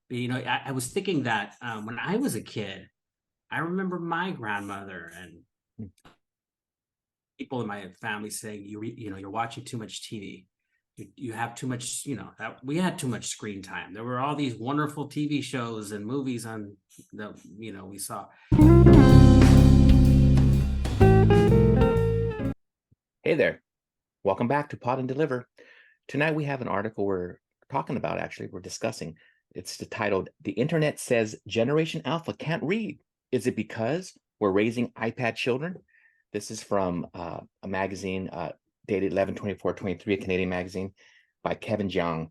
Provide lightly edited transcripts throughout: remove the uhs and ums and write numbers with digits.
But, I was thinking that when I was a kid, I remember my grandmother and people in my family saying, you're watching too much TV. You have too much, that we had too much screen time. There were all these wonderful TV shows and movies on the, we saw. Hey there. Welcome back to Pod and Deliver. Tonight we have an article we're talking about, actually, we're discussing. It's titled, The Internet Says Generation Alpha Can't Read. Is it because we're raising iPad children? This is from a magazine dated 11/24/23, a Canadian magazine by Kevin Jiang.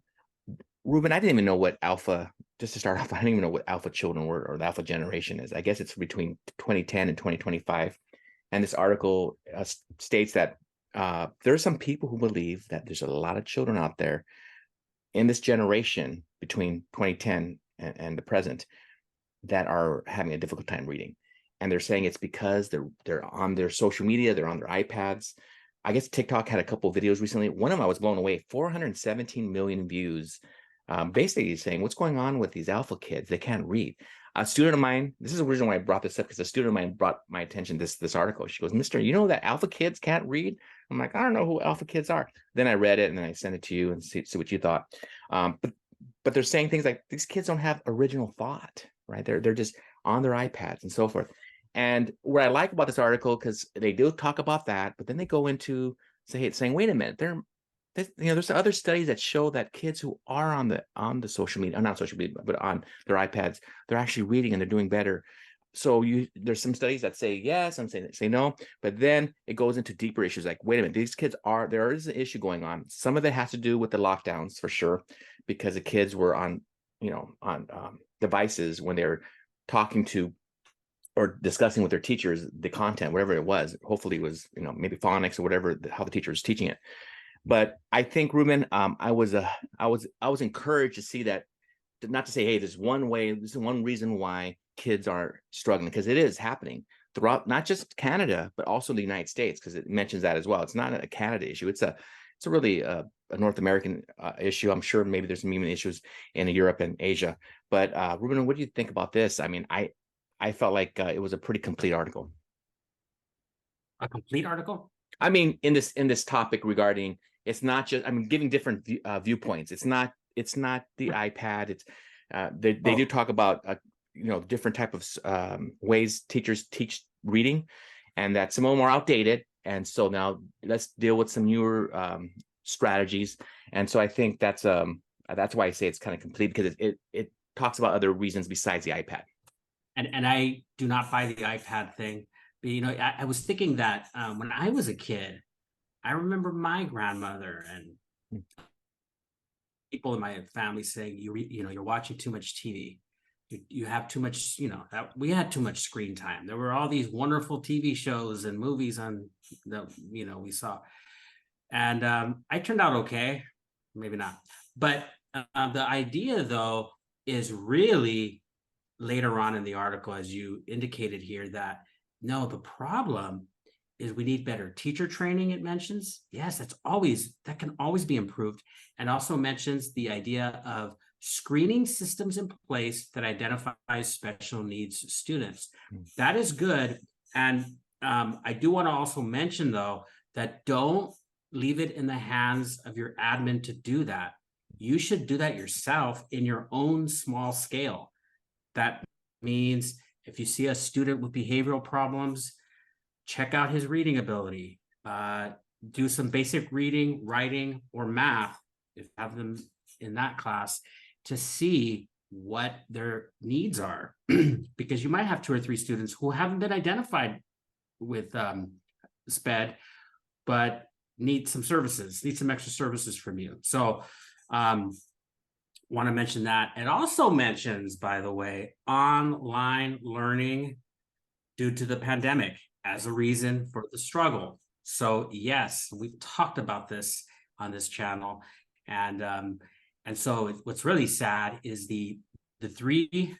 Ruben, I didn't even know what alpha, just to start off, I didn't even know what alpha children were or the alpha generation is. I guess it's between 2010 and 2025. And this article states that there are some people who believe that there's a lot of children out there in this generation between 2010 and the present that are having a difficult time reading. And they're saying it's because they're on their social media, they're on their iPads. I guess TikTok had a couple of videos recently. One of them I was blown away, 417 million views. Basically saying, what's going on with these alpha kids? They can't read. A student of mine, this is the reason why I brought this up, because a student of mine brought my attention this article. She goes, Mister, you know that alpha kids can't read? I'm like, I don't know who alpha kids are. Then I read it and then I sent it to you and see what you thought. But they're saying things like these kids don't have original thought, right? They're just on their iPads and so forth. And what I like about this article, because they do talk about that, but then they go into saying, wait a minute, there's other studies that show that kids who are on the social media, not social media, but on their iPads, they're actually reading and they're doing better. So there's some studies that say yes, some say no, but then it goes into deeper issues like, wait a minute, these kids there is an issue going on. Some of it has to do with the lockdowns for sure, because the kids were on devices when they're talking to or discussing with their teachers the content, whatever it was. Hopefully it was maybe phonics or whatever, how the teacher was teaching it. But I think, Ruben, I was encouraged to see that, not to say, hey, this is one reason why kids are struggling, because it is happening throughout not just Canada, but also the United States, because it mentions that as well. It's not a Canada issue. It's a really a North American issue. I'm sure maybe there's some even issues in Europe and Asia. But Ruben, what do you think about this? I mean, I felt like it was a pretty complete article. A complete article? I mean, in this topic regarding, it's not just, I mean, giving different viewpoints. It's not the iPad. It's they do talk about different type of ways teachers teach reading, and that some of them are outdated. And so now let's deal with some newer strategies. And so I think that's why I say it's kind of complete, because it talks about other reasons besides the iPad. And I do not buy the iPad thing. But, I was thinking that when I was a kid, I remember my grandmother and people in my family saying, you're watching too much TV. You have too much, we had too much screen time. There were all these wonderful TV shows and movies on the, we saw. And I turned out okay, maybe not. But the idea, though, is really later on in the article, as you indicated here, that no, the problem is we need better teacher training. It mentions, yes, that can always be improved, and also mentions the idea of screening systems in place that identifies special needs students. That is good. And I do want to also mention, though, that don't leave it in the hands of your admin to do that. You should do that yourself in your own small scale. That means if you see a student with behavioral problems, check out his reading ability, do some basic reading, writing, or math, if you have them in that class, to see what their needs are. Because you might have 2 or 3 students who haven't been identified with SPED, but need some extra services from you. So want to mention that. It also mentions, by the way, online learning due to the pandemic as a reason for the struggle. So yes, we've talked about this on this channel, and so what's really sad is the 3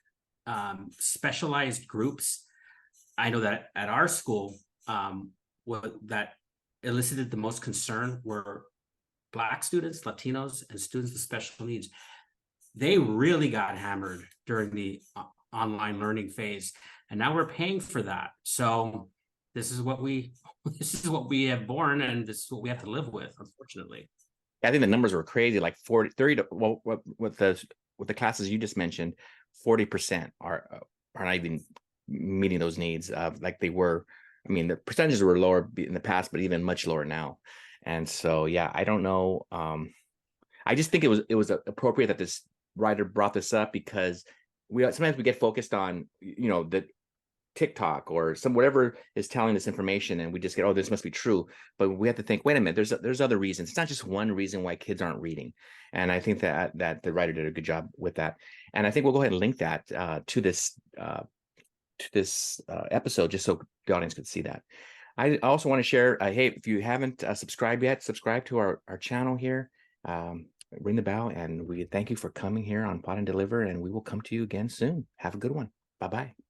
specialized groups. I know that at our school, that elicited the most concern were Black students, Latinos, and students with special needs. they really got hammered during the online learning phase, and now we're paying for that. So this is what we this is what we have borne, and this is what we have to live with, unfortunately. I think the numbers were crazy, like 40, 30 to, well, with the classes you just mentioned, 40% are not even meeting those needs like they were. I mean, the percentages were lower in the past, but even much lower now. And so, yeah, I don't know. I just think it was appropriate that this writer brought this up, because sometimes we get focused on, you know, the TikTok or whatever is telling this information, and we just get, oh, this must be true. But we have to think, wait a minute, there's other reasons. It's not just one reason why kids aren't reading. And I think that the writer did a good job with that. And I think we'll go ahead and link that to this episode, just so the audience could see that. I also want to share, hey, if you haven't subscribed yet, subscribe to our channel here. Ring the bell, and we thank you for coming here on Pod and Deliver, and we will come to you again soon. Have a good one. Bye-bye.